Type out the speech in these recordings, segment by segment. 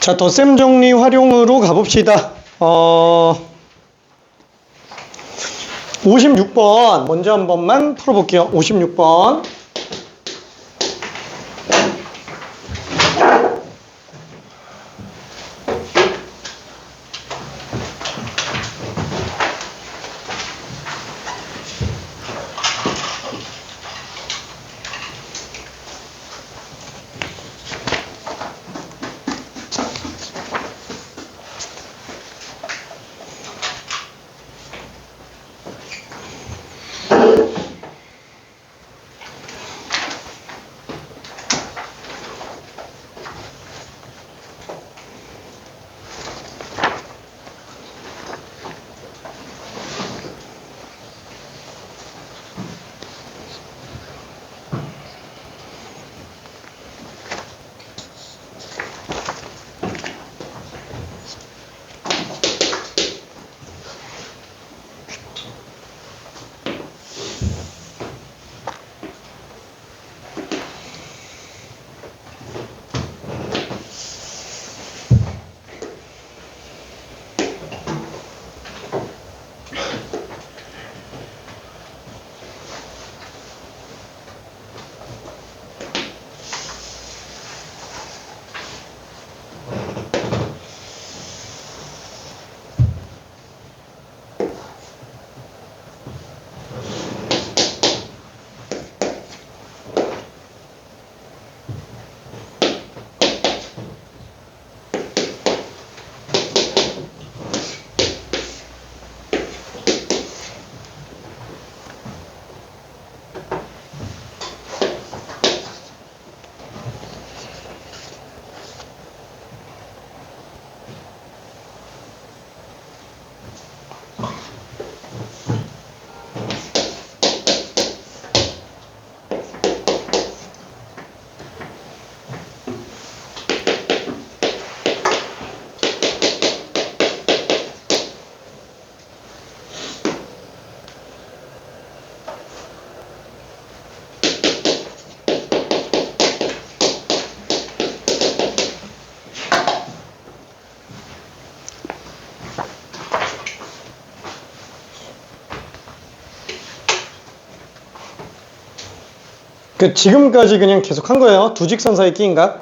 자, 덧셈 정리 활용으로 가봅시다. 56번 먼저 한 번만 풀어볼게요. 56번. 지금까지 그냥 계속 한 거예요. 두 직선 사이 끼인가?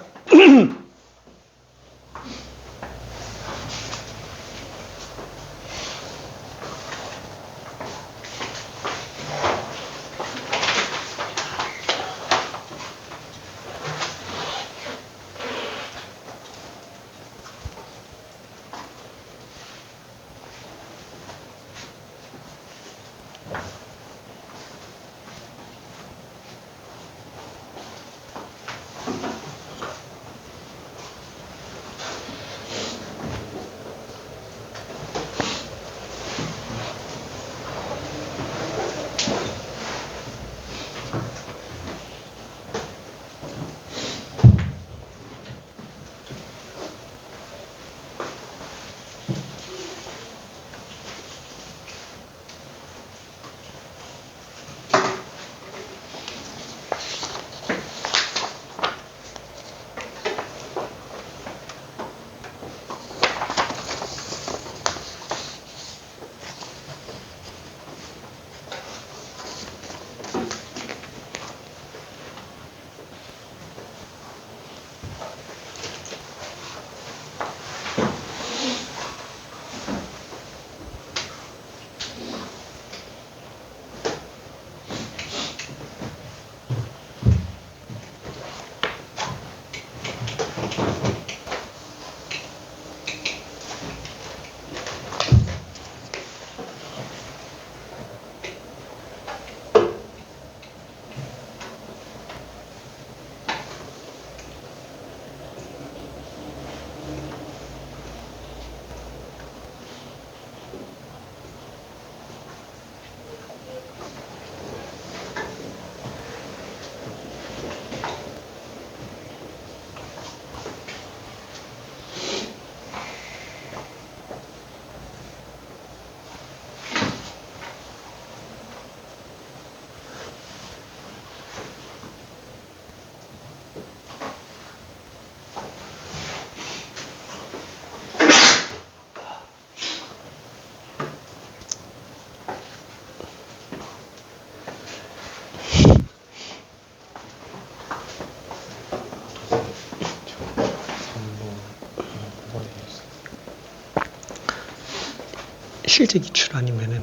실제 기출 아니면은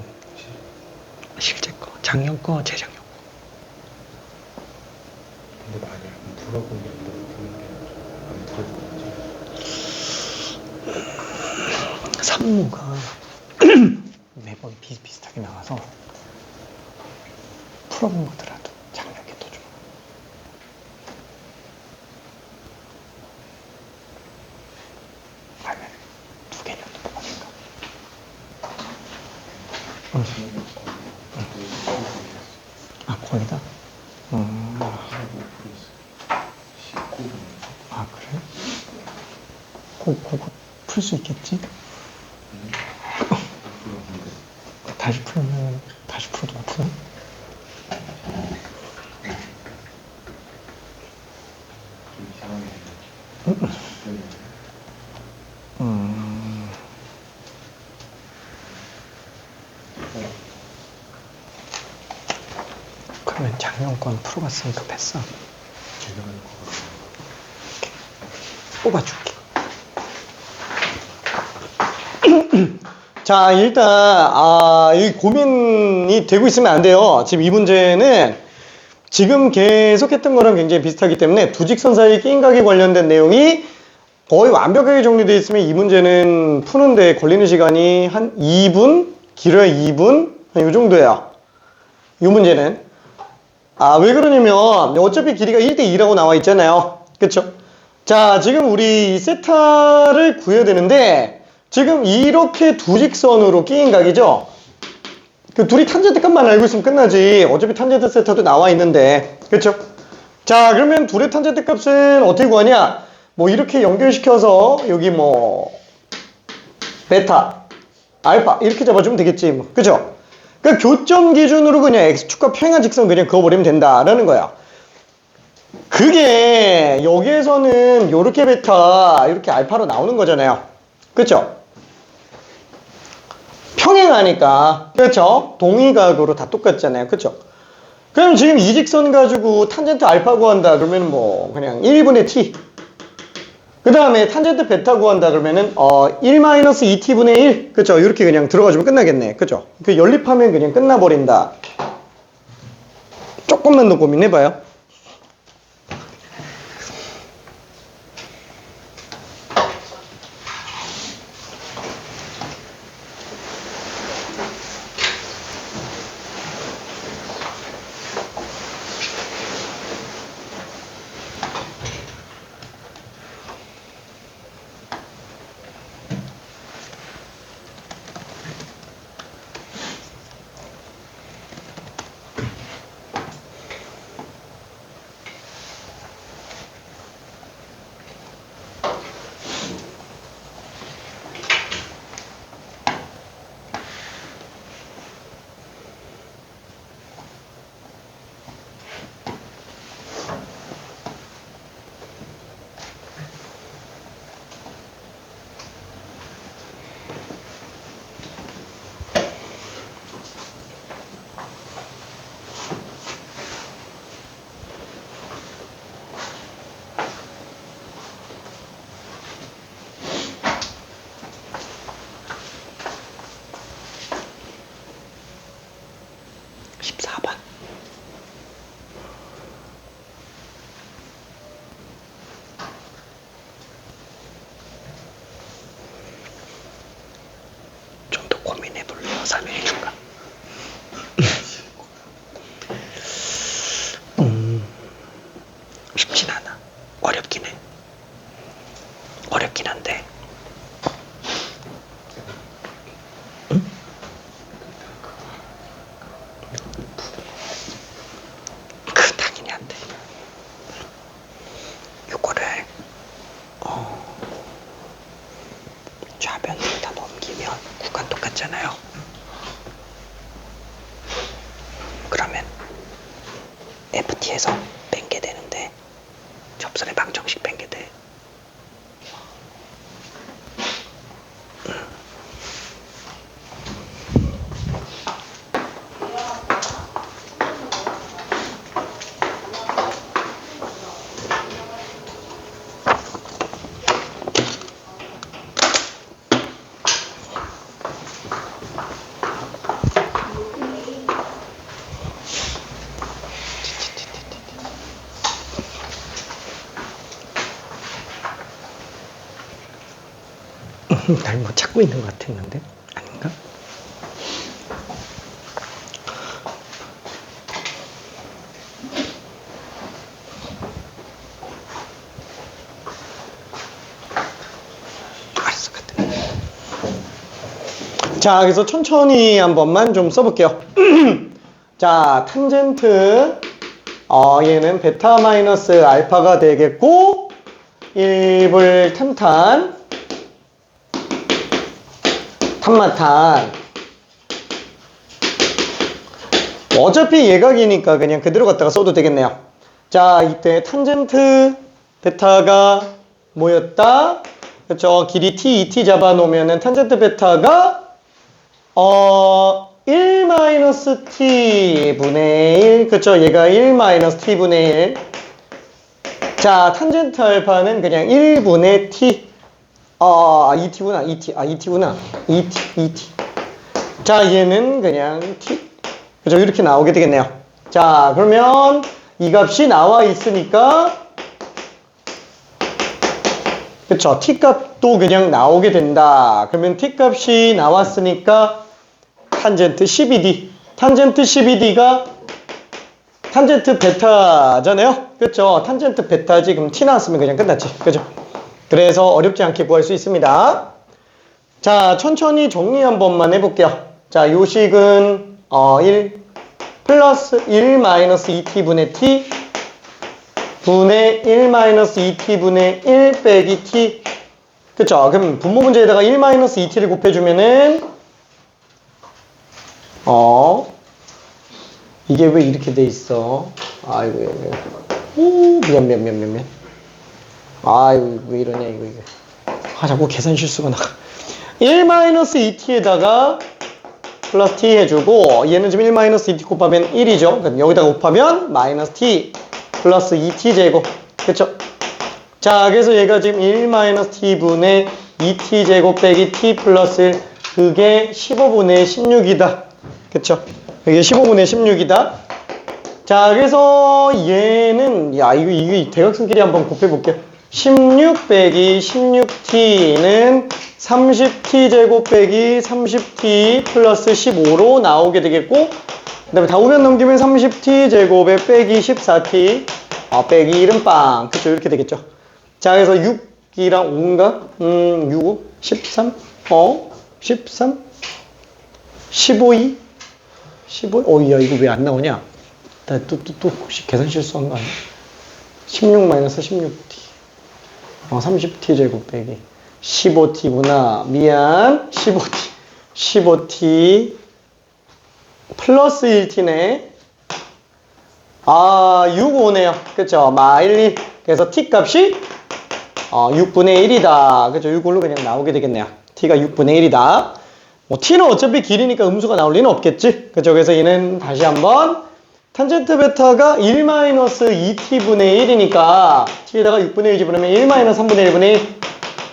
실제 거, 작년 거, 재작년 거. 근데 만약 물어보면 안 들어주는 거지. 산모가 매번 비슷비슷하게 나와서 풀어본 거더라도 작년에 더 좀. 아니면 두 개는 또 뭐니까. 아, 거기다? 아, 그래? 그거 풀 수 있겠지? 다시 풀면, 다시 풀어도 못 푸나? 그러면 작년 건 풀어봤으니까 됐어. 뽑아줄게. 자, 일단 이 고민이 되고 있으면 안 돼요. 지금 이 문제는 지금 계속했던 거랑 굉장히 비슷하기 때문에 두 직선 사이 끼임각에 관련된 내용이 거의 완벽하게 정리되어 있으면 이 문제는 푸는데 걸리는 시간이 한 2분? 길어야 2분? 이 정도예요. 이 문제는. 왜 그러냐면 어차피 길이가 1대2라고 나와 있잖아요. 그쵸? 자, 지금 우리 이 세타를 구해야 되는데 지금 이렇게 두 직선으로 끼인 각이죠? 그 둘이 탄젠트 값만 알고 있으면 끝나지. 어차피 탄젠트 세타도 나와 있는데. 그쵸? 자, 그러면 둘의 탄젠트 값은 어떻게 구하냐? 뭐 이렇게 연결시켜서 여기 뭐 베타, 알파 이렇게 잡아주면 되겠지. 뭐. 그죠? 그러니까 교점 기준으로 그냥 x축과 평행한 직선 그냥 그어버리면 된다라는 거야. 그게 여기에서는 요렇게 베타, 이렇게 알파로 나오는 거잖아요. 그쵸? 평행하니까. 그쵸? 동의각으로 다 똑같잖아요. 그쵸? 그럼 지금 이 직선 가지고 탄젠트 알파 구한다 그러면 뭐 그냥 1분의 t. 그 다음에 탄젠트 베타 구한다 그러면은 1-2t분의 1. 그쵸? 이렇게 그냥 들어가주면 끝나겠네. 그쵸? 그 연립하면 그냥 끝나버린다. 조금만 더 고민해봐요. 설명해줄까? 쉽진 않아. 어렵긴 해. 어렵긴 한데. 응? 당연히 안 돼. 요거를 좌변으로 다 넘기면 구간 똑같잖아요. 그러면 FT에서 뺀 게 되는데 접선의 방정식 뺀 게 돼. 날 뭐 찾고 있는 것 같았는데 아닌가? 알았어, 같은. 자, 그래서 천천히 한 번만 좀 써볼게요. 자, 탄젠트 얘는 베타 마이너스 알파가 되겠고 1불 탄탄 탄마탄 어차피 예각이니까 그냥 그대로 갖다가 써도 되겠네요. 자, 이때 탄젠트 베타가 뭐였다? 그렇죠. 길이 t, 2t 잡아놓으면은 탄젠트 베타가 1 t분의 1 그쵸. 얘가 1 t분의 1 자, 탄젠트 알파는 그냥 1분의 t 2t구나 2t구나 2t 자, 얘는 그냥 t 그죠. 이렇게 나오게 되겠네요. 자, 그러면 이 값이 나와 있으니까 그쵸. t 값도 그냥 나오게 된다. 그러면 t 값이 나왔으니까 탄젠트 12d 탄젠트 12d가 탄젠트 베타잖아요. 그쵸. 탄젠트 베타지. 그럼 t 나왔으면 그냥 끝났지. 그죠. 그래서 어렵지 않게 구할 수 있습니다. 자, 천천히 정리 한 번만 해볼게요. 자, 요식은 1 플러스 1 마이너스 2t분의 t 분의 1 마이너스 2t분의 1 빼기 t 그쵸. 그럼 분모 문제에다가 1 마이너스 2t를 곱해주면은 이게 왜 이렇게 돼 있어? 아이고, 미안. 아이고, 왜 이러냐, 이거. 자꾸 계산 실수가 나가. 1-2t에다가 플러스 t 해주고, 얘는 지금 1-2t 곱하면 1이죠. 그럼 여기다가 곱하면 마이너스 t 플러스 2t 제곱. 그쵸? 자, 그래서 얘가 지금 1-t분의 2t 제곱 빼기 t 플러스 1. 그게 15분의 16이다. 그쵸? 이게 15분의 16이다. 자, 그래서 얘는, 이거 대각선끼리 한번 곱해볼게요. 16 빼기 16t는 30t 제곱 빼기 30t 플러스 15로 나오게 되겠고, 그 다음에 다 우변 넘기면 30t 제곱에 빼기 14t, 빼기 1은 빵. 그쵸? 이렇게 되겠죠. 자, 그래서 6이랑 5인가? 6, 13, 13, 15이 15? 야, 이거 왜 안 나오냐? 나 또 혹시 계산 실수한 거 아니야? 16 마이너스 16t. 30t 제곱 빼기 15t구나. 미안. 15t 플러스 1t네. 6, 5네요. 그쵸? 1, 2. 그래서 t 값이 6분의 1이다. 그쵸? 이걸로 그냥 나오게 되겠네요. t가 6분의 1이다. t는 어차피 길이니까 음수가 나올 리는 없겠지. 그쵸? 그래서 얘는 다시 한번 탄젠트 베타가 1-2t분의 1이니까 t에다가 6분의 1 집어넣으면 1-3분의 1분의 1.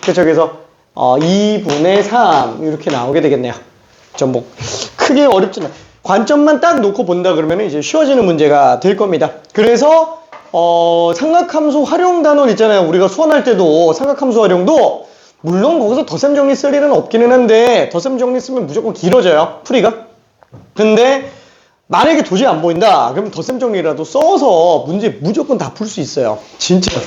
그쵸? 그래서 2분의 3 이렇게 나오게 되겠네요. 좀 크게 어렵지는 관점만 딱 놓고 본다 그러면 이제 쉬워지는 문제가 될 겁니다. 그래서 삼각함수 활용 단원 있잖아요. 우리가 수원할 때도 삼각함수 활용도 물론 거기서 덧셈 정리 쓸 일은 없기는 한데 덧셈 정리 쓰면 무조건 길어져요. 풀이가. 근데 만약에 도저히 안 보인다 그러면 덧셈 정리라도 써서 문제 무조건 다 풀 수 있어요. 진짜로.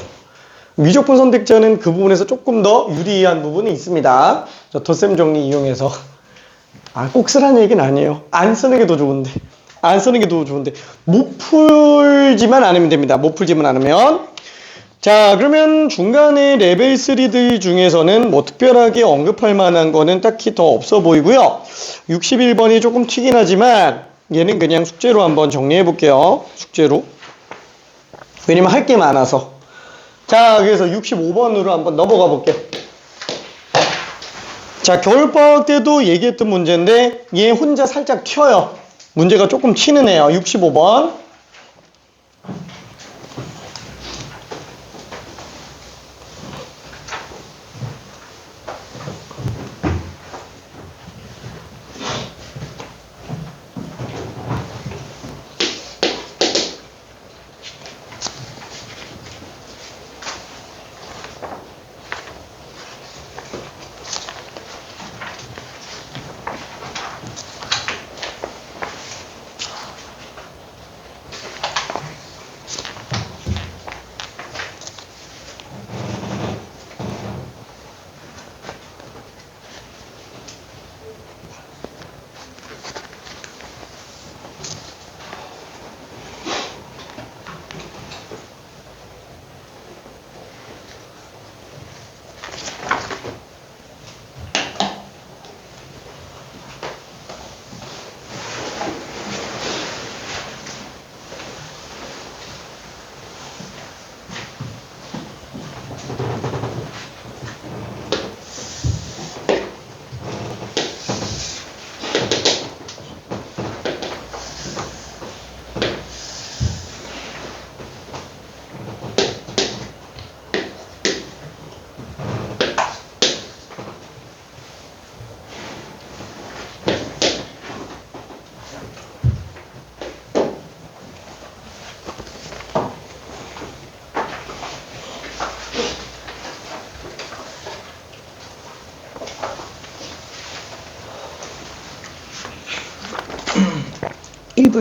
미적분 선택자는 그 부분에서 조금 더 유리한 부분이 있습니다. 저 덧셈 정리 이용해서 꼭 쓰라는 얘기는 아니에요. 안 쓰는 게 더 좋은데. 안 쓰는 게 더 좋은데. 못 풀지만 않으면 됩니다. 못 풀지만 않으면. 자, 그러면 중간에 레벨 3들 중에서는 뭐 특별하게 언급할 만한 거는 딱히 더 없어 보이고요. 61번이 조금 튀긴 하지만 얘는 그냥 숙제로 한번 정리해 볼게요. 숙제로. 왜냐면 할 게 많아서. 자, 그래서 65번으로 한번 넘어가 볼게요. 자, 겨울방학 때도 얘기했던 문제인데 얘 혼자 살짝 튀어요. 문제가 조금 튀는 애요. 65번.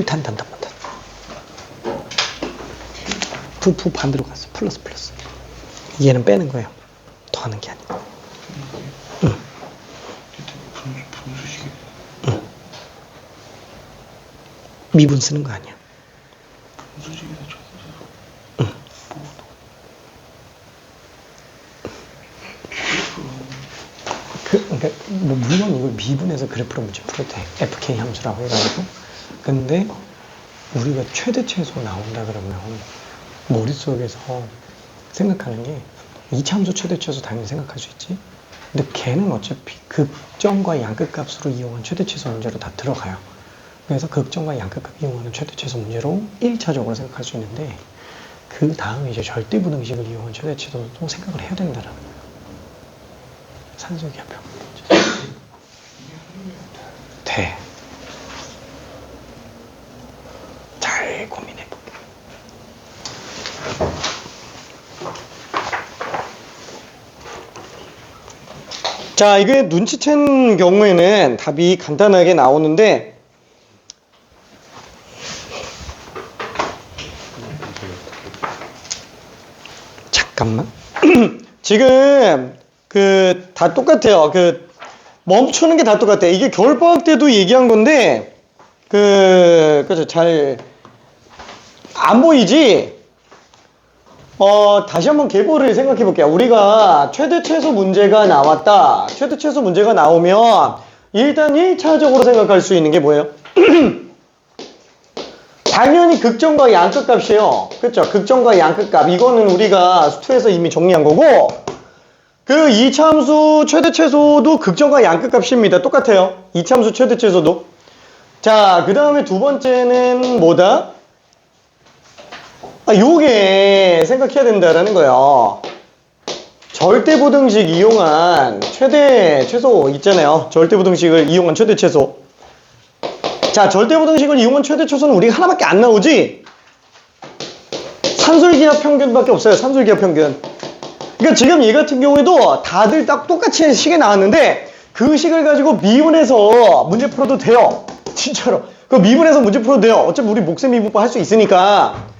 단단. 부 반대로 갔어. 플러스. 얘는 빼는 거예요. 더하는 게 아니고. 응. 분수식이 응. 미분 쓰는 거 아니야. 분수식에서 응. 그러니까 뭐 물론 이걸 미분해서 그래프로 문제 풀어도 돼. FK 함수라고 해가지고. 근데 우리가 최대 최소 나온다 그러면 머릿속에서 생각하는 게 이차함수 최대 최소 당연히 생각할 수 있지. 근데 걔는 어차피 극점과 양극값으로 이용한 최대 최소 문제로 다 들어가요. 그래서 극점과 양극값 이용하는 최대 최소 문제로 1차적으로 생각할 수 있는데 그 다음에 이제 절대부등식을 이용한 최대 최소도 생각을 해야 된다라는 거예요. 산술기압형 돼. 잘 고민해 볼게. 자, 이게 눈치챈 경우에는 답이 간단하게 나오는데 잠깐만. 지금 다 똑같아요. 멈추는 게 다 똑같아. 이게 겨울방학 때도 얘기한 건데 그죠? 잘 안 보이지? 다시 한번 계보를 생각해 볼게요. 우리가 최대 최소 문제가 나왔다. 최대 최소 문제가 나오면 일단 1차적으로 생각할 수 있는 게 뭐예요? 당연히 극점과 양극값이에요. 그렇죠? 극점과 양극값. 이거는 우리가 수투에서 이미 정리한 거고 그 2차 함수 최대 최소도 극점과 양극값입니다. 똑같아요. 2차 함수 최대 최소도. 자, 그 다음에 두 번째는 뭐다? 요게 생각해야 된다라는 거예요. 절대부등식 이용한 최대 최소 있잖아요. 절대부등식을 이용한 최대 최소. 자, 절대부등식을 이용한 최대 최소는 우리가 하나밖에 안 나오지? 산술기압 평균밖에 없어요. 산술기압 평균. 그러니까 지금 얘 같은 경우에도 다들 딱 똑같이 식이 나왔는데 그 식을 가지고 미분해서 문제 풀어도 돼요. 진짜로. 그 미분해서 문제 풀어도 돼요. 어차피 우리 목세 미분법 할 수 있으니까.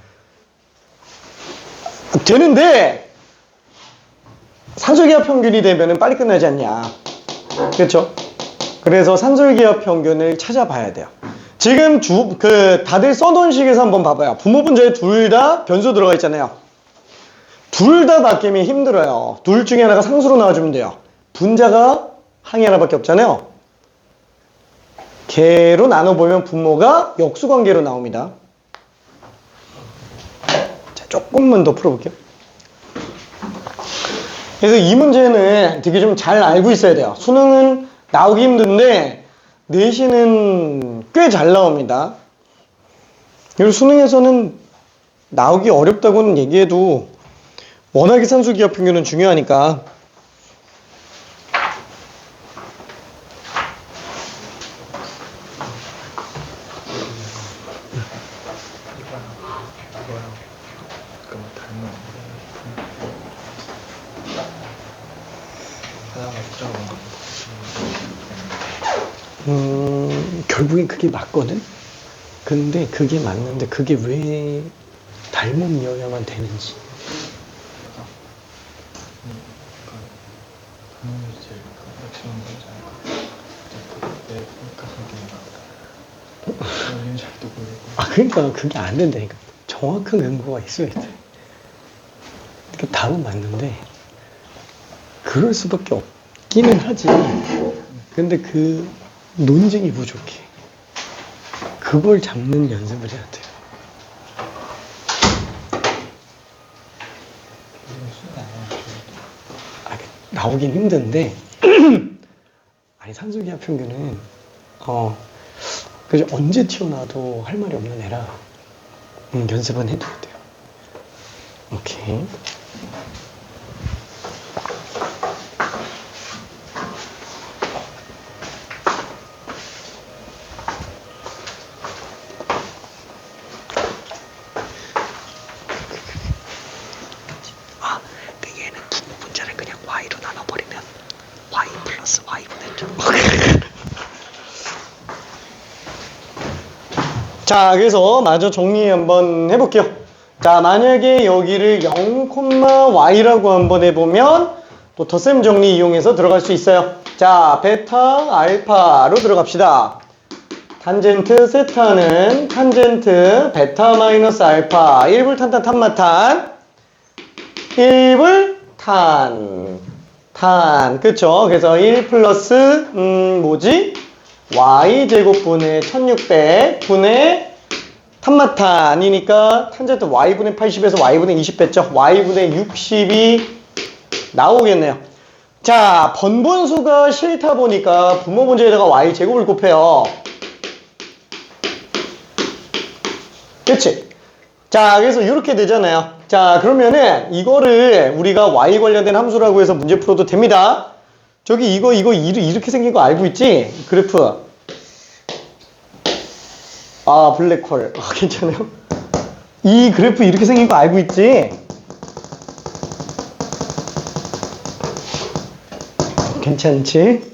되는데 산술기압 평균이 되면은 빨리 끝나지 않냐. 그렇죠? 그래서 산술기압 평균을 찾아봐야 돼요. 지금 다들 써놓은 식에서 한번 봐봐요. 부모 분자에 둘 다 변수 들어가 있잖아요. 둘 다 바뀌면 힘들어요. 둘 중에 하나가 상수로 나와주면 돼요. 분자가 항이 하나밖에 없잖아요. 개로 나눠보면 분모가 역수관계로 나옵니다. 자, 조금만 더 풀어볼게요. 그래서 이 문제는 되게 좀 잘 알고 있어야 돼요. 수능은 나오기 힘든데 내신은 꽤 잘 나옵니다. 그리고 수능에서는 나오기 어렵다고는 얘기해도 워낙에 산술기압 평균은 중요하니까. 결국엔 그게 맞거든? 근데 그게 맞는데 그게 왜 닮음이어야만 되는지. 그러니까 그게 안 된다니까. 정확한 근거가 있어야 돼. 그러니까 답은 맞는데 그럴 수밖에 없기는 하지. 근데 그 논증이 부족해. 그걸 잡는 연습을 해야 돼요. 나오긴 힘든데 아니 산술기압 평균은 그죠? 언제 튀어나와도 할 말이 없는 애라 연습은 해둬야 돼요. 오케이. 얘는 부모 분자를 그냥 y로 나눠버리면 y 플러스 y분의 죠. 자, 그래서 마저 정리 한번 해볼게요. 자, 만약에 여기를 0,y라고 한번 해보면 또 덧셈 정리 이용해서 들어갈 수 있어요. 자, 베타 알파로 들어갑시다. 탄젠트 세타는 탄젠트 베타 마이너스 알파 1불 탄탄 탄마탄 1불 탄 그쵸? 그래서 1 플러스 뭐지? y제곱분의 1600 분의 탄마탄이니까 탄젠트 y분의 80에서 y분의 20 뺐죠? y분의 60이 나오겠네요. 자, 번분수가 싫다 보니까 분모 문제에다가 y제곱을 곱해요. 그치? 자, 그래서 이렇게 되잖아요. 자, 그러면은 이거를 우리가 y 관련된 함수라고 해서 문제 풀어도 됩니다. 저기 이거 이렇게 생긴 거 알고 있지? 그래프. 아, 블랙홀. 아, 괜찮아요? 이 그래프 이렇게 생긴 거 알고 있지? 괜찮지?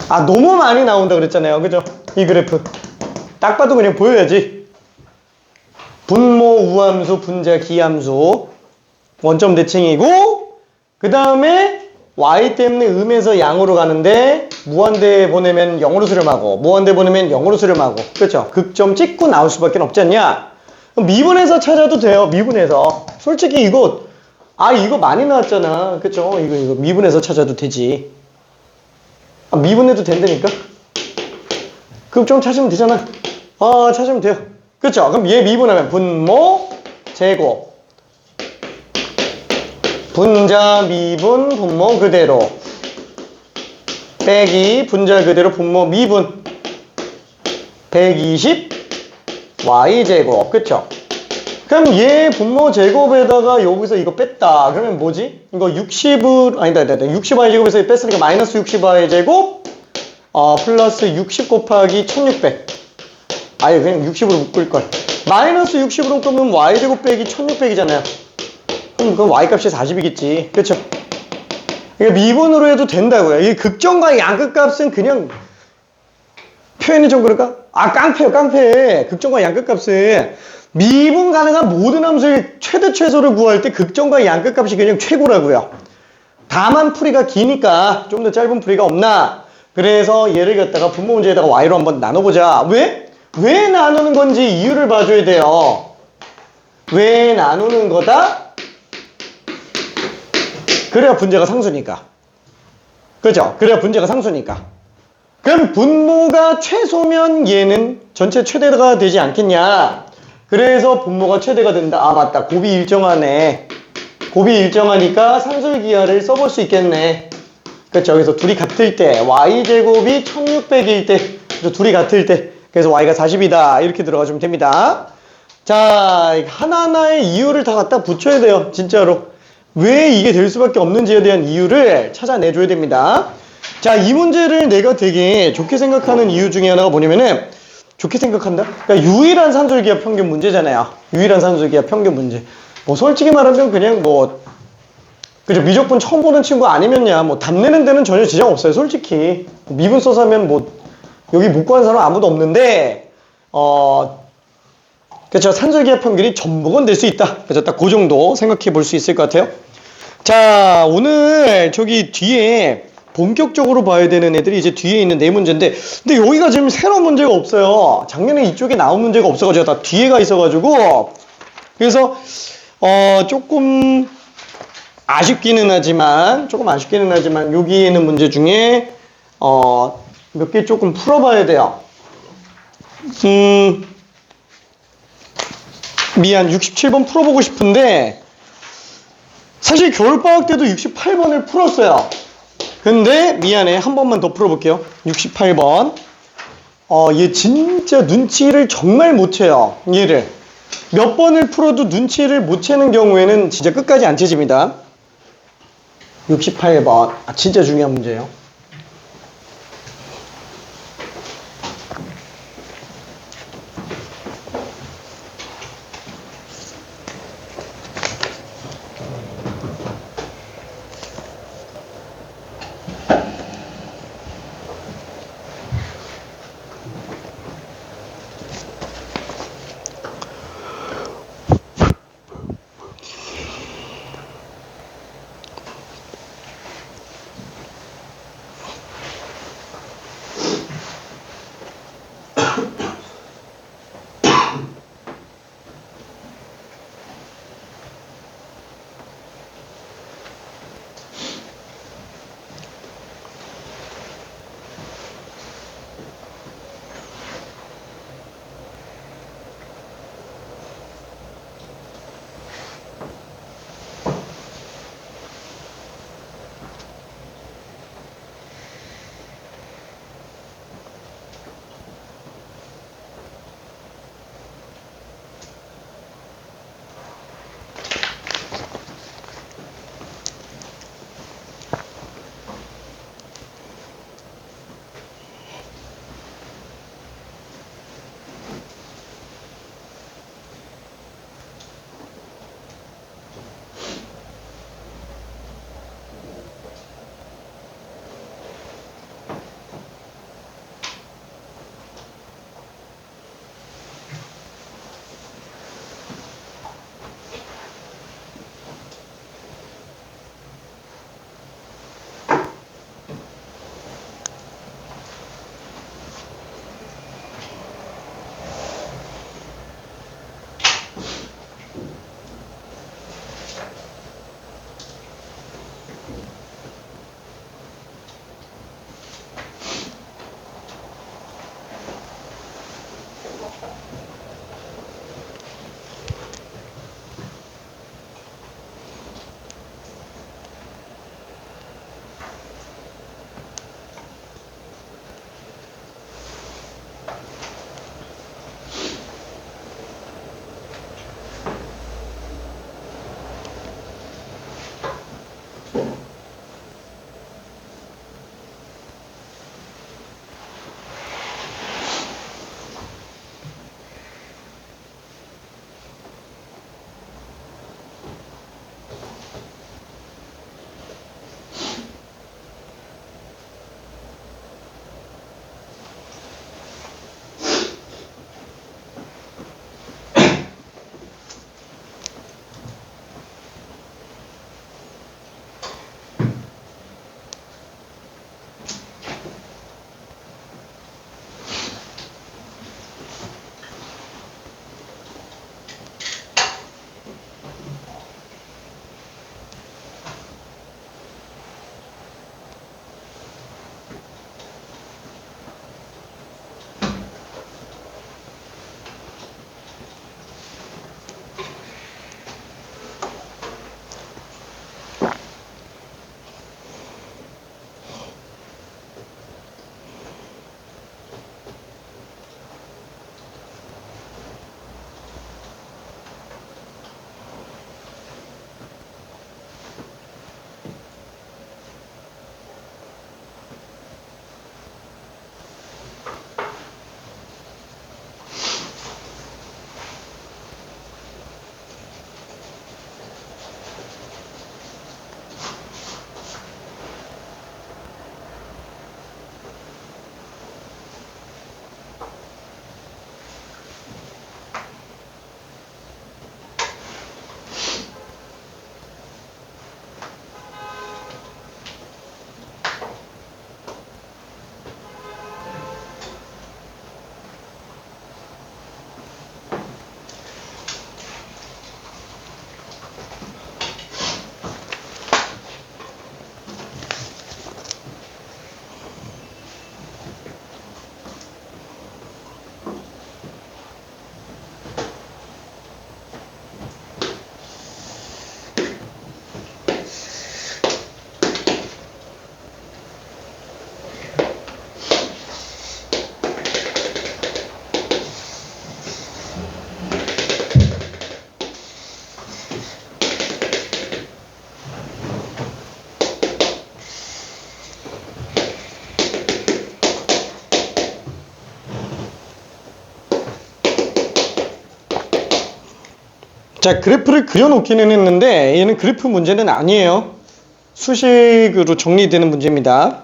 아, 너무 많이 나온다 그랬잖아요. 그죠? 이 그래프. 딱 봐도 그냥 보여야지. 분모 우함수, 분자 기함수. 원점 대칭이고, 그 다음에 y 때문에 음에서 양으로 가는데, 무한대 보내면 0으로 수렴하고, 무한대 보내면 0으로 수렴하고. 그렇죠? 극점 찍고 나올 수밖에 없지 않냐? 그럼 미분해서 찾아도 돼요. 미분해서. 솔직히 이거 많이 나왔잖아. 그쵸? 이거 미분해서 찾아도 되지. 아, 미분해도 된다니까? 극점 찾으면 되잖아. 찾으면 돼요. 그쵸? 그럼 얘 미분하면 분모, 제곱. 분자, 미분, 분모 그대로. 빼기, 분자 그대로, 분모, 미분. 120, y제곱. 그쵸? 그럼 얘 분모 제곱에다가 여기서 이거 뺐다. 그러면 뭐지? 이거 60을, 아니다. 60y제곱에서 뺐으니까 마이너스 60y제곱, 플러스 60 곱하기 1600. 아예 그냥 60으로 묶을걸. 마이너스 60으로 묶으면 y제곱 빼기 1600이잖아요. 그럼 그 y 값이 40이겠지. 그쵸? 이게 미분으로 해도 된다고요. 이 극점과 양끝 값은 그냥 표현이 좀 그럴까? 아, 깡패요, 깡패. 극점과 양끝 값은 미분 가능한 모든 함수의 최대 최소를 구할 때 극점과 양끝 값이 그냥 최고라고요. 다만 풀이가 기니까 좀 더 짧은 풀이가 없나? 그래서 얘를 갖다가 분모 문제에다가 y로 한번 나눠보자. 왜 나누는 건지 이유를 봐줘야 돼요. 왜 나누는 거다? 그래야 분자가 상수니까. 그죠? 그래야 분자가 상수니까. 그럼 분모가 최소면 얘는 전체 최대가 되지 않겠냐? 그래서 분모가 최대가 된다. 아, 맞다. 곱이 일정하네. 곱이 일정하니까 상술기하를 써볼 수 있겠네. 그렇죠? 그래서 둘이 같을 때 y제곱이 1600일 때, 그래서 둘이 같을 때, 그래서 y가 40이다. 이렇게 들어가주면 됩니다. 자, 하나하나의 이유를 다 갖다 붙여야 돼요. 진짜로. 왜 이게 될 수밖에 없는지에 대한 이유를 찾아내줘야 됩니다. 자, 이 문제를 내가 되게 좋게 생각하는 이유 중에 하나가 뭐냐면은, 좋게 생각한다? 그러니까 유일한 산술기하 평균 문제잖아요. 유일한 산술기하 평균 문제. 뭐 솔직히 말하면 그냥 뭐 그죠? 미적분 처음 보는 친구 아니면야 뭐 답내는 데는 전혀 지장 없어요. 솔직히 미분 써서 하면 뭐 여기 못 구한 사람 아무도 없는데 그렇죠? 산술기하 평균이 전복은 될 수 있다. 그래서 딱 그 정도 생각해 볼 수 있을 것 같아요. 자, 오늘 저기 뒤에 본격적으로 봐야 되는 애들이 이제 뒤에 있는 네 문제인데, 근데 여기가 지금 새로운 문제가 없어요. 작년에 이쪽에 나온 문제가 없어가지고 다 뒤에가 있어가지고, 그래서 조금 아쉽기는 하지만 여기에 있는 문제 중에 몇 개 조금 풀어봐야 돼요. 미안, 67번 풀어보고 싶은데 사실 겨울방학 때도 68번을 풀었어요. 근데 미안해, 한 번만 더 풀어볼게요. 68번. 얘 진짜 눈치를 정말 못 채요. 얘를 몇 번을 풀어도 눈치를 못 채는 경우에는 진짜 끝까지 안 채집니다. 68번. 진짜 중요한 문제예요. 자, 그래프를 그려놓기는 했는데 얘는 그래프 문제는 아니에요. 수식으로 정리되는 문제입니다.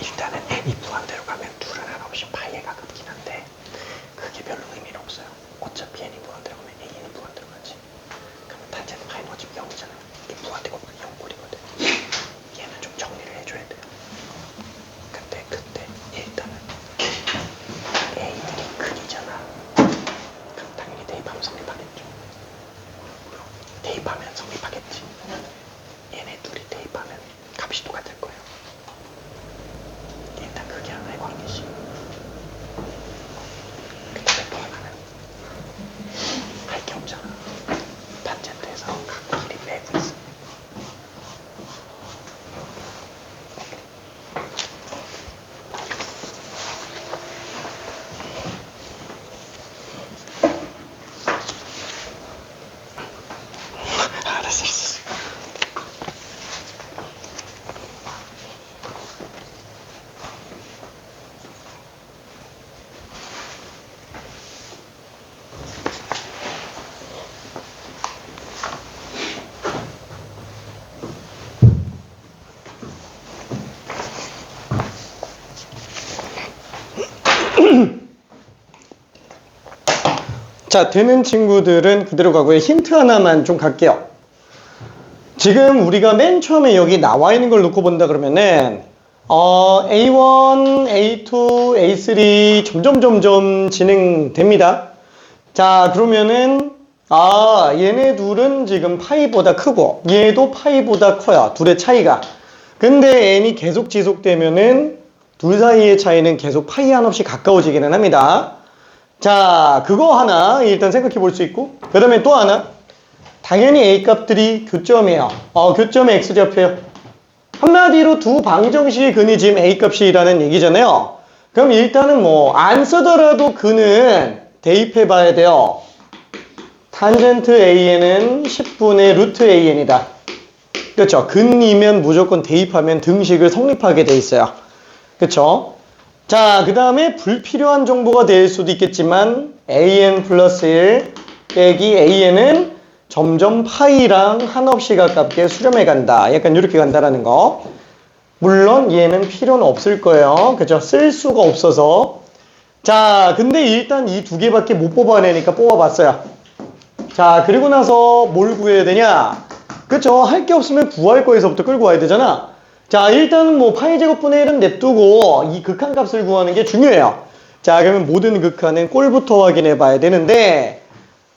일단은 n이 무한대로 가면 둘은 한없이 파이에 가깝긴 한데 그게 별로 의미는 없어요. 어차피 n이 무한대로 가면 a는 무한대로 가지. 그러면 탄젠트 파이는 어차피 0이잖아요. 이게 무한대고 0꼴이거든. 얘는 좀 정리를 해줘야 돼요. 근데 그때 일단은 a들이 근이잖아. 그럼 당연히 대입하면 성립하겠죠. 대입하면 성립하겠지. 얘네 둘이 대입하면 값이 똑같을 거예요. 일단 그게 하나의 관계식. 그 다음에 또 하나는 할 게 없잖아. 탄젠트에서 각 길이 매고 있어. 알았어. 자, 되는 친구들은 그대로 가고요. 힌트 하나만 좀 갈게요. 지금 우리가 맨 처음에 여기 나와 있는 걸 놓고 본다 그러면은 A1, A2, A3 점점 진행됩니다. 자, 그러면은 얘네 둘은 지금 파이보다 크고 얘도 파이보다 커요. 둘의 차이가. 근데 n이 계속 지속되면은 둘 사이의 차이는 계속 파이 한없이 가까워지기는 합니다. 자, 그거 하나 일단 생각해 볼 수 있고, 그 다음에 또 하나, 당연히 A 값들이 교점이에요. 교점에 X좌표예요. 한마디로 두 방정식의 근이 지금 A 값이라는 얘기잖아요. 그럼 일단은 뭐 안 쓰더라도 근은 대입해 봐야 돼요. 탄젠트 AN은 10분의 루트 AN이다. 그렇죠. 근이면 무조건 대입하면 등식을 성립하게 돼 있어요. 그렇죠. 자, 그 다음에 불필요한 정보가 될 수도 있겠지만 AN 플러스 1 빼기 AN은 점점 파이랑 한없이 가깝게 수렴해 간다. 약간 이렇게 간다라는 거. 물론 얘는 필요는 없을 거예요. 그죠? 쓸 수가 없어서. 자, 근데 일단 이 두 개밖에 못 뽑아내니까 뽑아봤어요. 자, 그리고 나서 뭘 구해야 되냐? 그쵸? 할 게 없으면 구할 거에서부터 끌고 와야 되잖아. 자, 일단은 뭐 파이 제곱분의 1은 냅두고 이 극한값을 구하는 게 중요해요. 자, 그러면 모든 극한은 꼴부터 확인해 봐야 되는데,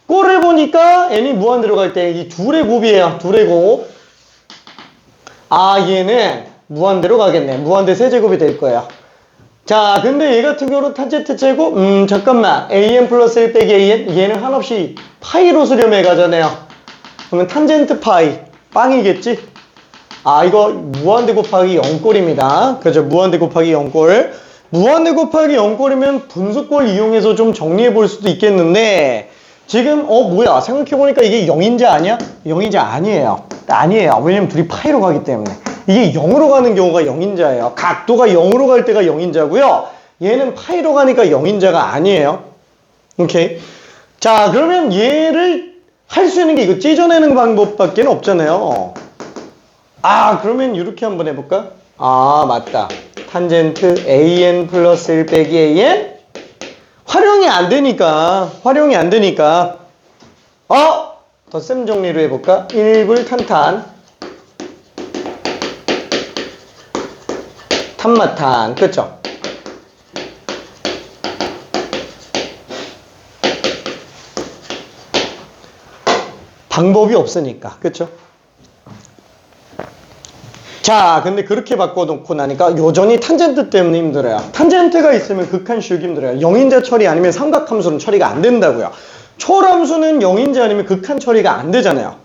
꼴을 보니까 n이 무한 들어갈 때 이 둘의 곱이에요. 둘의 곱. 아, 얘는 무한대로 가겠네. 무한대 세제곱이 될 거예요. 자, 근데 얘 같은 경우는 탄젠트 제곱? 잠깐만. an 플러스 1 빼기 an? 얘는 한없이 파이로 수렴해 가잖아요. 그러면 탄젠트 파이. 빵이겠지? 아, 이거 무한대 곱하기 0꼴입니다. 그죠? 무한대 곱하기 0꼴. 무한대 곱하기 0꼴이면 분수꼴 이용해서 좀 정리해 볼 수도 있겠는데, 지금, 뭐야. 생각해보니까 이게 0인자 아니야? 0인자 아니에요. 아니에요. 왜냐면 둘이 파이로 가기 때문에. 이게 0으로 가는 경우가 0인자예요. 각도가 0으로 갈 때가 0인자고요. 얘는 파이로 가니까 0인자가 아니에요. 오케이. 자, 그러면 얘를 할 수 있는 게 이거 찢어내는 방법밖에 없잖아요. 아, 그러면 이렇게 한번 해볼까? 아, 맞다. 탄젠트 an 플러스 1 빼기 an? 활용이 안 되니까. 덧셈 정리로 해볼까? 1불 탄탄. 탄마탄. 그쵸? 방법이 없으니까. 그쵸? 자, 근데 그렇게 바꿔놓고 나니까 여전히 탄젠트 때문에 힘들어요. 탄젠트가 있으면 극한 쉬우기 힘들어요. 0인자 처리 아니면 삼각함수는 처리가 안 된다고요. 초월함수는 0인자 아니면 극한 처리가 안 되잖아요.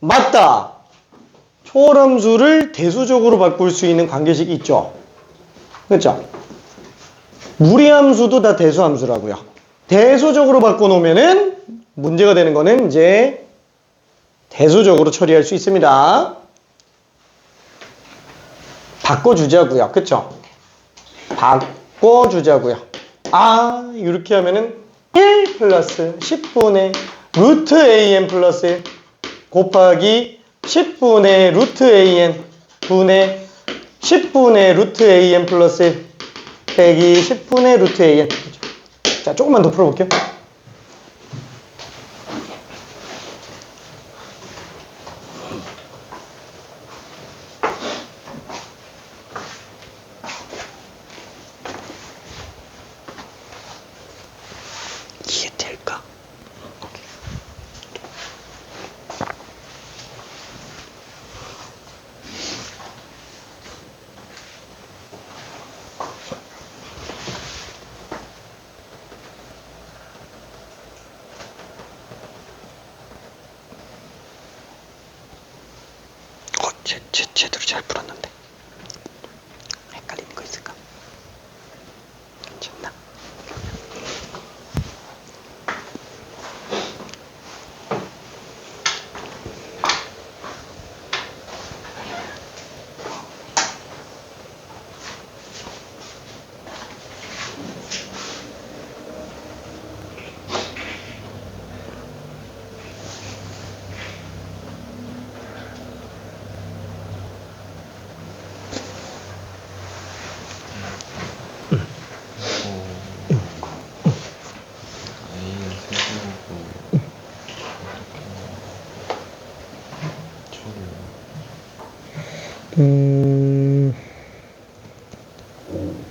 맞다. 초월함수를 대수적으로 바꿀 수 있는 관계식이 있죠. 그렇죠? 무리함수도 다 대수함수라고요. 대수적으로 바꿔놓으면은 문제가 되는 거는 이제 대수적으로 처리할 수 있습니다. 바꿔주자고요. 그쵸? 바꿔주자고요. 아, 이렇게 하면은 1 플러스 10분의 루트 an 플러스 1 곱하기 10분의 루트 an 분의 10분의 루트 an 플러스 1 빼기 10분의 루트 an. 자, 조금만 더 풀어볼게요. 이해될까? 제대로 잘 풀었는데 헷갈리는 거 있을까? 괜찮나? A는 세제곱으로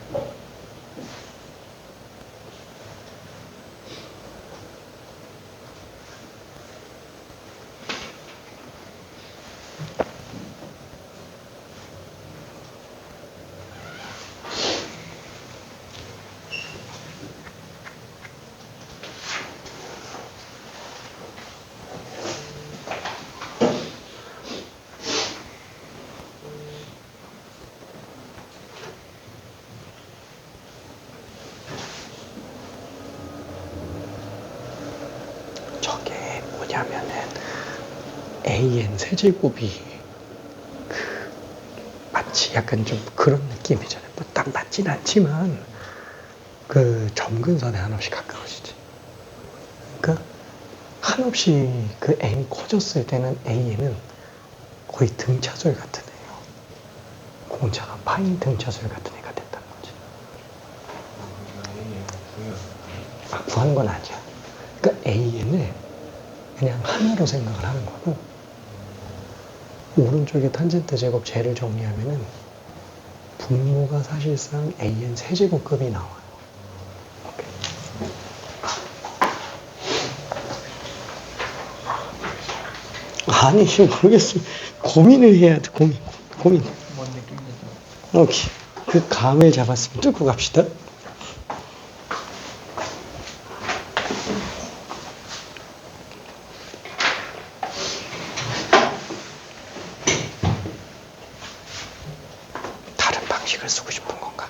처리를 저게 뭐냐면은 an 세제곱이 마치 약간 좀 그런 느낌이잖아요. 뭐 딱 맞진 않지만 그 점근선에 한없이 가까워지지. 그러니까 한없이 그 n이 커졌을 때는 a는 거의 등차절 같은 애예요. 공차가 파이 등차수열 같은 애가 됐다는 거지. 구하는 건 아니야. 그러니까 AN을 그냥 하나로 생각을 하는 거고, 오른쪽에 탄젠트 제곱 J를 정리하면은 분모가 사실상 AN 세제곱급이 나와요. 오케이. 아니 모르겠어. 고민을 해야 돼. 고민. 뭔 느낌이죠? 오케이. 그 감을 잡았으면 뚫고 갑시다. 다른 방식을 쓰고 싶은 건가?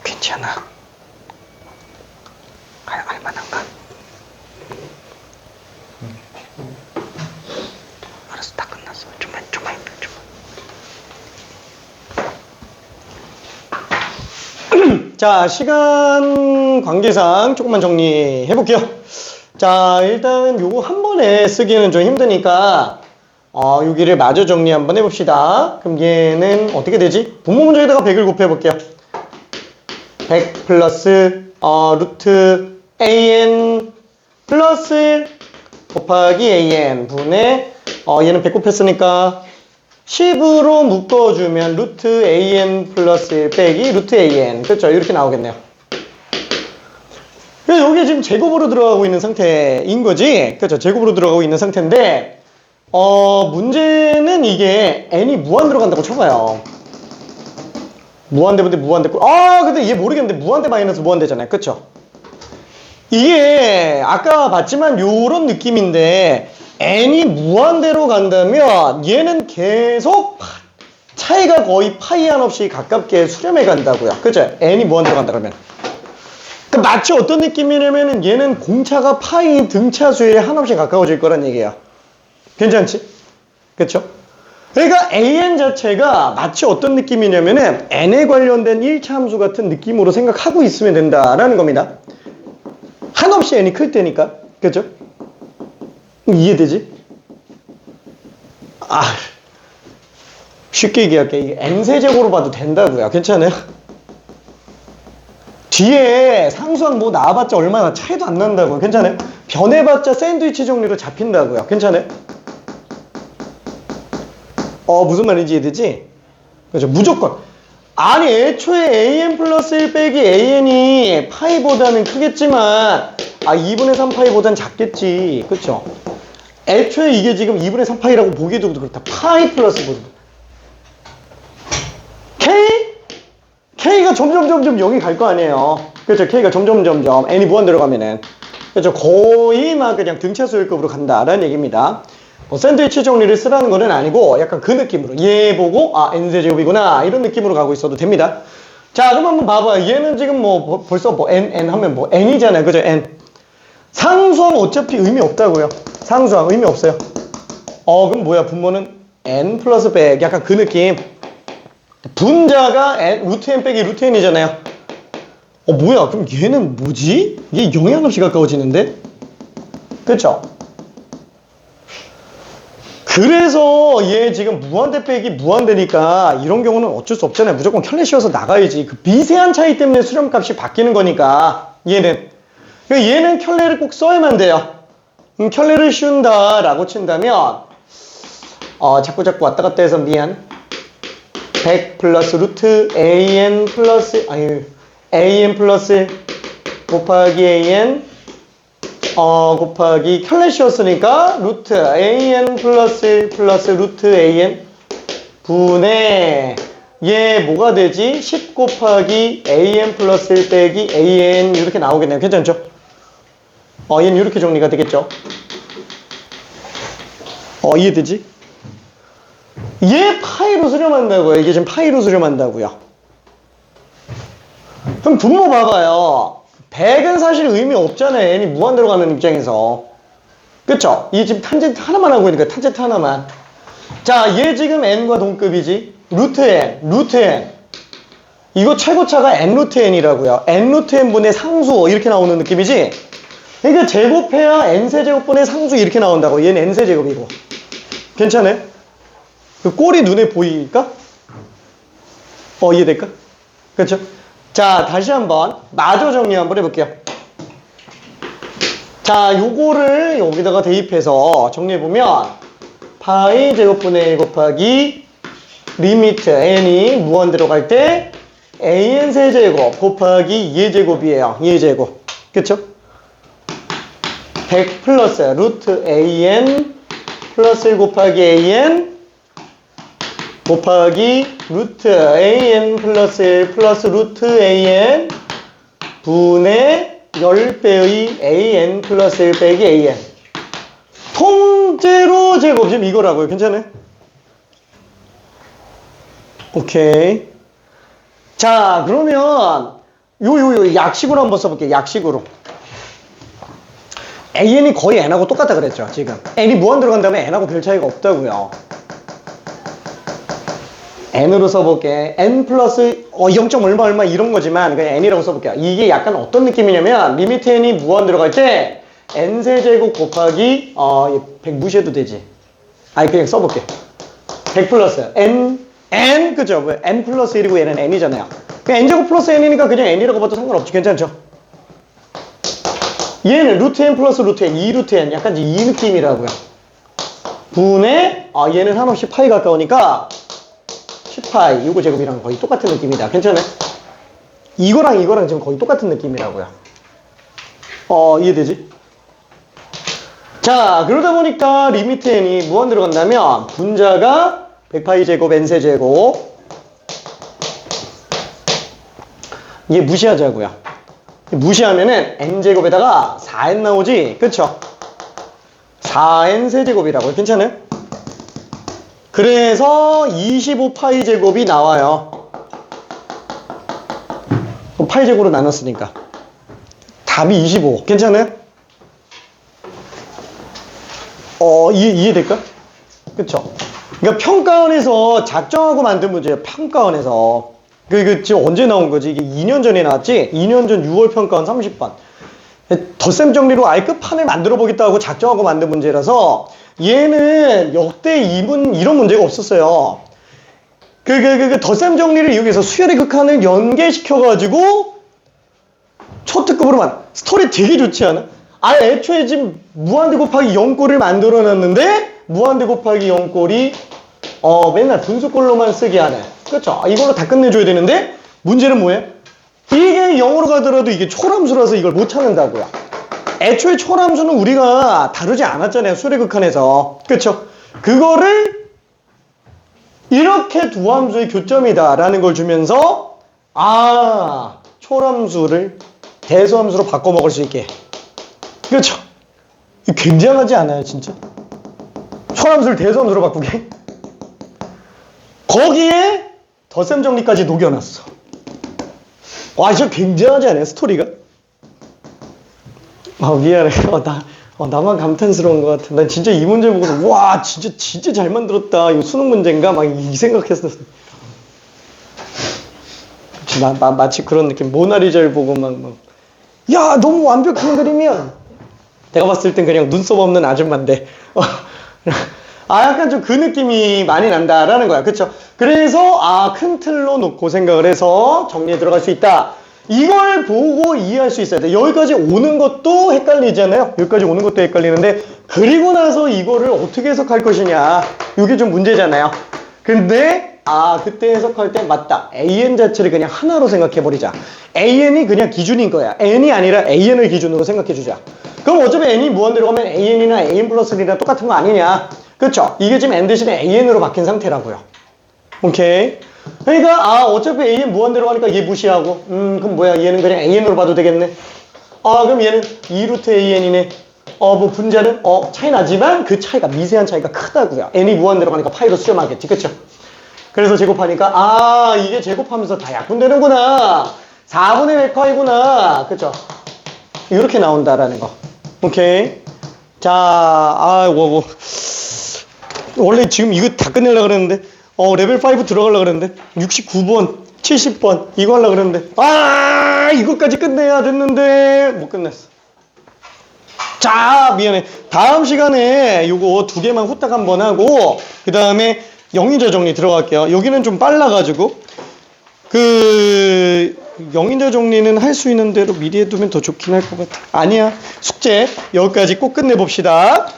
괜찮아. 알만한가? 알았어, 다 끝났어. 좀만 힘들어, 좀만. 자, 시간 관계상 조금만 정리해 볼게요. 자, 일단 요거 한 번에 쓰기는 좀 힘드니까 여기를 마저 정리 한번 해봅시다. 그럼 얘는 어떻게 되지? 분모 문제에다가 100을 곱해 볼게요. 100 플러스 루트 an 플러스 곱하기 an 분의 얘는 100 곱했으니까 10으로 묶어주면 루트 an 플러스 1 빼기 루트 an. 그렇죠? 이렇게 나오겠네요. 여기 지금 제곱으로 들어가고 있는 상태인 거지. 그렇죠? 제곱으로 들어가고 있는 상태인데 문제는 이게 n이 무한 들어간다고 쳐봐요. 무한대분데 무한대 근데 얘 모르겠는데 무한대 마이너스 무한대잖아요. 그쵸? 이게 아까 봤지만 요런 느낌인데 n이 무한대로 간다면 얘는 계속 차이가 거의 파이 한없이 가깝게 수렴해 간다고요. 그쵸? n이 무한대로 간다 그러면 마치 어떤 느낌이냐면은 얘는 공차가 파이 등차수에 한없이 가까워질 거란 얘기야. 괜찮지? 그쵸? 그러니까 an 자체가 마치 어떤 느낌이냐면은 n에 관련된 1차 함수 같은 느낌으로 생각하고 있으면 된다라는 겁니다. 한없이 n이 클 때니까. 그죠? 이해되지? 쉽게 얘기할게. 이게 n세제곱으로 봐도 된다고요. 괜찮아요? 뒤에 상수항 뭐 나와봤자 얼마나 차이도 안 난다고요. 괜찮아요? 변해봤자 샌드위치 정리로 잡힌다고요. 괜찮아요? 무슨 말인지 이해되지? 그렇죠. 무조건. 아니, 애초에 an 플러스 1 빼기 an이 파이보다는 크겠지만, 2분의 3 파이보다는 작겠지. 그쵸? 애초에 이게 지금 2분의 3 파이라고 보기도 그렇다. 파이 플러스 보다. K가 점점 0이 갈 거 아니에요. 그렇죠. K가 점점 n이 무한대로 가면은. 그렇죠. 거의 막 그냥 등차수열급으로 간다라는 얘기입니다. 샌드위치 정리를 쓰라는 거는 아니고 약간 그 느낌으로 얘 보고 n세제곱이구나 이런 느낌으로 가고 있어도 됩니다. 자, 그럼 한번 봐봐요. 얘는 지금 벌써 n 하면 n이잖아요. 그죠? n. 상수항 어차피 의미 없다고요. 상수항 의미 없어요. 그럼 뭐야? 분모는 n 플러스 100 약간 그 느낌. 분자가 루트 n 빼기 루트 n이잖아요. 뭐야? 그럼 얘는 뭐지? 얘 영향 없이 가까워지는데? 그쵸? 그래서 얘 지금 무한대 빼기 무한대니까 이런 경우는 어쩔 수 없잖아요. 무조건 켤레 씌워서 나가야지. 그 미세한 차이 때문에 수렴값이 바뀌는 거니까 얘는. 그러니까 얘는 켤레를 꼭 써야만 돼요. 켤레를 씌운다 라고 친다면 자꾸 왔다 갔다 해서 미안. 100 플러스 루트 an 플러스 an 플러스 곱하기 an 곱하기 켤레 씌웠으니까 루트 an 플러스 1 플러스 루트 an 분의 얘 뭐가 되지? 10 곱하기 an 플러스 1 빼기 an 이렇게 나오겠네요. 괜찮죠? 얘는 이렇게 정리가 되겠죠? 이해되지? 얘 파이로 수렴한다고요. 이게 지금 파이로 수렴한다고요. 그럼 분모 봐봐요. 100은 사실 의미 없잖아요. n이 무한대로 가는 입장에서. 그쵸? 이게 지금 탄젠트 하나만 하고 있는 거야. 탄젠트 하나만. 자, 얘 지금 n과 동급이지. 루트 n. 이거 최고차가 n 루트 n이라고요. n 루트 n분의 상수 이렇게 나오는 느낌이지. 그러니까 제곱해야 n세제곱분의 상수 이렇게 나온다고. 얘는 n세제곱이고. 괜찮아요? 그 꼴이 눈에 보이니까? 이해될까? 그렇죠? 자, 다시 한번 마저 정리 한번 해볼게요. 자, 요거를 여기다가 대입해서 정리해보면 파이 제곱분의 1 곱하기 리미트 n이 무한대로 갈 때 an 세제곱 곱하기 2의 제곱이에요. 2의 제곱. 그쵸? 100 플러스 루트 an 플러스 1 곱하기 an 곱하기 루트 an 플러스 1 플러스 루트 an 분의 10배의 an 플러스 1 빼기 an. 통째로 제곱 지금 이거라고요. 괜찮아요? 오케이. 자, 그러면 요 약식으로 한번 써볼게요. 약식으로. an이 거의 n하고 똑같다 그랬죠. 지금 n이 무한 들어간다면 n하고 별 차이가 없다고요. n으로 써볼게. n 플러스 0. 얼마 이런 거지만 그냥 n이라고 써볼게요. 이게 약간 어떤 느낌이냐면 리미트 n이 무한 들어갈 때 n세제곱 곱하기 100 무시해도 되지. 아니 그냥 써볼게. 100 플러스 n 그죠? 왜 n 플러스 1이고 얘는 n이잖아요. 그냥 n제곱 플러스 n이니까 그냥 n이라고 봐도 상관없지. 괜찮죠? 얘는 루트 n 플러스 루트 n 2루트 n 약간 이제 이 느낌이라고요. 분의 얘는 한없이 파이 가까우니까 10파이 요거 제곱이랑 거의 똑같은 느낌이다. 괜찮아요? 이거랑 지금 거의 똑같은 느낌이라고요. 이해되지? 자, 그러다 보니까 리미트 n이 무한 들어간다면 분자가 100파이 제곱 n세 제곱 얘 무시하자고요. 무시하면은 n제곱에다가 4n 나오지? 그쵸? 4n 세제곱이라고요. 괜찮아요? 그래서 25파이 제곱이 나와요. 파이 제곱으로 나눴으니까 답이 25. 괜찮아요? 이해될까? 그쵸? 그러니까 평가원에서 작정하고 만든 문제예요. 평가원에서. 지금 언제 나온 거지? 이게 2년 전에 나왔지? 2년 전 6월 평가원 30번. 덧셈 정리로 아예 끝판을 만들어 보겠다고 하고 작정하고 만든 문제라서 얘는 역대 이런 문제가 없었어요. 덧셈 정리를 이용해서 수열의 극한을 연계시켜가지고 초특급으로만. 스토리 되게 좋지 않아? 애초에 지금 무한대 곱하기 0꼴을 만들어 놨는데 무한대 곱하기 0꼴이 맨날 분수꼴로만 쓰게 하네. 그렇죠? 이걸로 다 끝내줘야 되는데 문제는 뭐예요? 이게 0으로 가더라도 이게 초람수라서 이걸 못 찾는다고요. 애초에 초람수는 우리가 다루지 않았잖아요. 수열의 극한에서. 그렇죠? 그거를 이렇게 두 함수의 교점이다 라는 걸 주면서 초람수를 대소함수로 바꿔 먹을 수 있게. 그렇죠? 굉장하지 않아요 진짜? 초함수를 대소함수로 바꾸게? 거기에 덧셈 정리까지 녹여놨어. 진짜 굉장하지 않아요 스토리가? 미안해. 나만 감탄스러운 것 같아. 난 진짜 이 문제 보고서 와 진짜 잘 만들었다. 이거 수능 문제인가? 막 이 생각했었어. 마치 그런 느낌. 모나리자를 보고 야 너무 완벽한 그림이야. 내가 봤을 땐 그냥 눈썹 없는 아줌마인데 약간 좀 그 느낌이 많이 난다라는 거야. 그쵸? 그래서 큰 틀로 놓고 생각을 해서 정리에 들어갈 수 있다. 이걸 보고 이해할 수 있어야 돼. 여기까지 오는 것도 헷갈리잖아요. 여기까지 오는 것도 헷갈리는데 그리고 나서 이거를 어떻게 해석할 것이냐, 이게 좀 문제잖아요. 근데 그때 해석할 때 맞다. an 자체를 그냥 하나로 생각해버리자. an이 그냥 기준인 거야. n이 아니라 an을 기준으로 생각해주자. 그럼 어차피 n이 무한대로 가면 an이나 an 플러스 1이랑 똑같은 거 아니냐. 그쵸? 이게 지금 n 대신에 an으로 바뀐 상태라고요. 오케이? 그러니까 어차피 an 무한대로 가니까 얘 무시하고 그럼 뭐야, 얘는 그냥 an으로 봐도 되겠네. 그럼 얘는 2루트 an이네. 뭐 분자는 차이 나지만 그 차이가 미세한 차이가 크다고요. n이 무한대로 가니까 파이로 수렴하겠지. 그쵸? 그래서 제곱하니까 이게 제곱하면서 다 약분되는구나. 4분의 100파이구나. 그쵸? 이렇게 나온다라는 거. 오케이. 자, 원래 지금 이거 다 끝내려고 그랬는데 레벨 5 들어가려고 그랬는데 69번 70번 이거 하려고 그랬는데 이것까지 끝내야 됐는데 못 끝냈어. 자, 미안해. 다음 시간에 요거 두 개만 후딱 한번 하고, 그 다음에 영인자 정리 들어갈게요. 여기는 좀 빨라가지고. 영인자 정리는 할 수 있는 대로 미리 해두면 더 좋긴 할 것 같아. 아니야. 숙제 여기까지 꼭 끝내봅시다.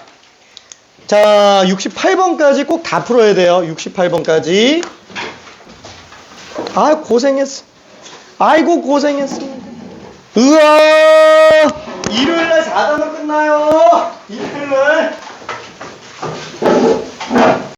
자, 68번까지 꼭 다 풀어야 돼요. 68번까지. 아, 고생했어. 아이고, 고생했습니다. 으아! 일요일날 4단원 끝나요.